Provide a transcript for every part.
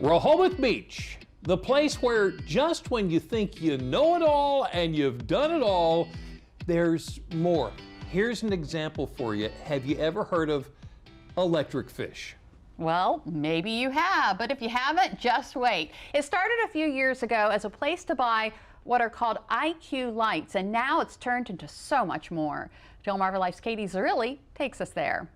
Rehoboth Beach, the place where just when you think you know it all and you've done it all, there's more. Here's an example for you. Have you ever heard of electric fish? Well, maybe you have, but if you haven't, just wait. It started a few years ago as a place to buy what are called IQ lights, and now it's turned into so much more. Delmarva Life's Katie Zerilli takes us there.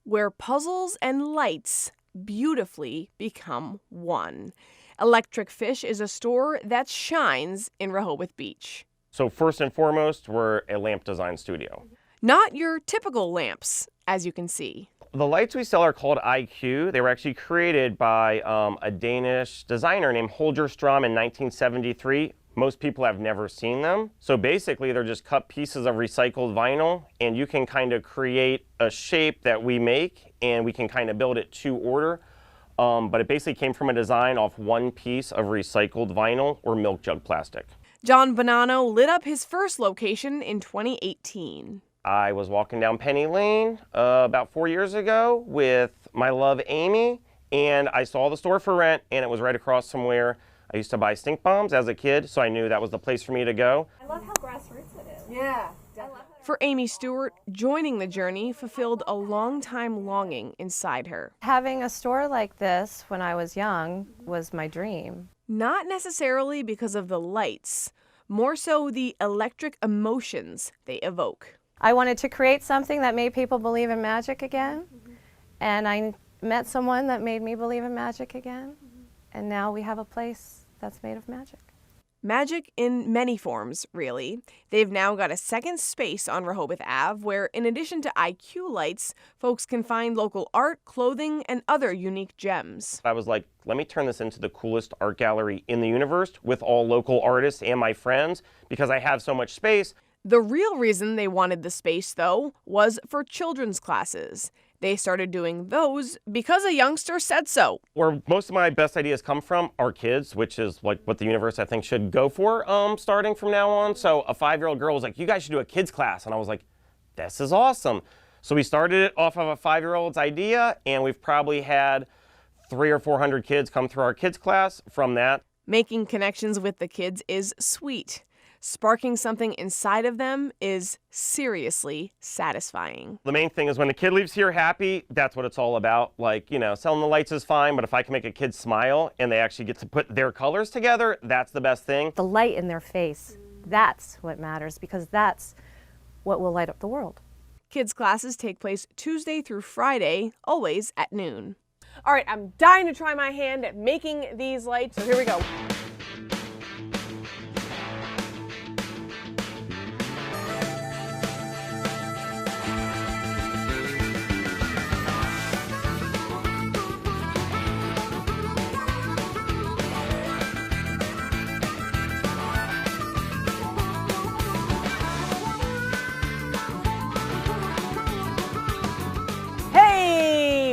Where puzzles and lights beautifully become one. Electric Fish is a store that shines in Rehoboth Beach. So first and foremost, we're a lamp design studio. Not your typical lamps, as you can see. The lights we sell are called IQ. They were actually created by a Danish designer named Holger Strom in 1973. Most people have never seen them. So basically they're just cut pieces of recycled vinyl, and you can kind of create a shape that we make, and we can kind of build it to order. But it basically came from a design off one piece of recycled vinyl or milk jug plastic. John Bonanno lit up his first location in 2018. I was walking down Penny Lane about 4 years ago with my love Amy, and I saw the store for rent, and it was right across from where I used to buy stink bombs as a kid, so I knew that was the place for me to go. I love how grassroots it is. Yeah. For Amy Stewart, joining the journey fulfilled a long-time longing inside her. Having a store like this when I was young was my dream. Not necessarily because of the lights, more so the electric emotions they evoke. I wanted to create something that made people believe in magic again, and I met someone that made me believe in magic again, and now we have a place that's made of magic. Magic in many forms, really. They've now got a second space on Rehoboth Ave where, in addition to IQ lights, folks can find local art, clothing, and other unique gems. I was like, let me turn this into the coolest art gallery in the universe with all local artists and my friends, because I have so much space. The real reason they wanted the space, though, was for children's classes. They started doing those because a youngster said so. Where most of my best ideas come from are kids, which is like what the universe I think should go for starting from now on. So a 5-year-old girl was like, you guys should do a kids class. And I was like, this is awesome. So we started it off of a 5-year-old's idea, and we've probably had 300 or 400 kids come through our kids class from that. Making connections with the kids is sweet. Sparking something inside of them is seriously satisfying. The main thing is when a kid leaves here happy, that's what it's all about. Like, you know, selling the lights is fine, but if I can make a kid smile and they actually get to put their colors together, that's the best thing. The light in their face, that's what matters, because that's what will light up the world. Kids classes take place Tuesday through Friday, always at noon. All right, I'm dying to try my hand at making these lights, so here we go.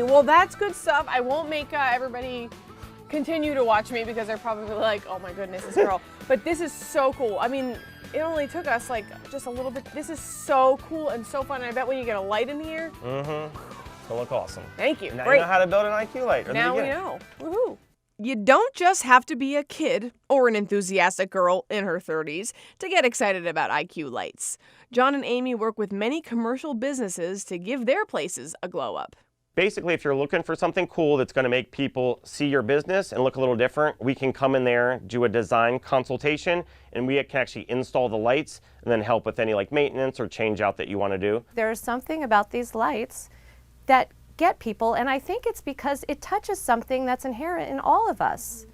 Well, that's good stuff. I won't make everybody continue to watch me because they're probably like, oh my goodness, this girl. But this is so cool. I mean, it only took us like just a little bit. This is so cool and so fun. And I bet when you get a light in here. It's gonna look awesome. Thank you. Now Great. you know how to build an IQ light. Now we know. Woohoo. You don't just have to be a kid or an enthusiastic girl in her 30s to get excited about IQ lights. John and Amy work with many commercial businesses to give their places a glow up. Basically, if you're looking for something cool that's going to make people see your business and look a little different, we can come in there, do a design consultation, and we can actually install the lights and then help with any like maintenance or change out that you want to do. There's something about these lights that get people, and I think it's because it touches something that's inherent in all of us.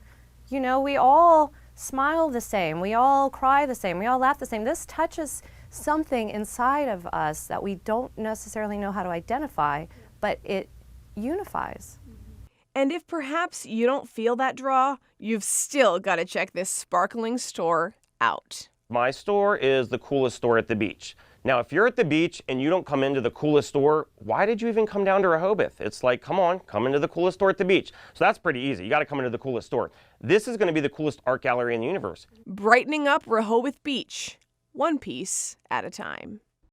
You know, we all smile the same, we all cry the same, we all laugh the same. This touches something inside of us that we don't necessarily know how to identify, but it unifies. And if perhaps you don't feel that draw, you've still got to check this sparkling store out. My store is the coolest store at the beach. Now, if you're at the beach and you don't come into the coolest store, why did you even come down to Rehoboth? It's like, come on, come into the coolest store at the beach. So that's pretty easy. You got to come into the coolest store. This is going to be the coolest art gallery in the universe. Brightening up Rehoboth Beach, one piece at a time.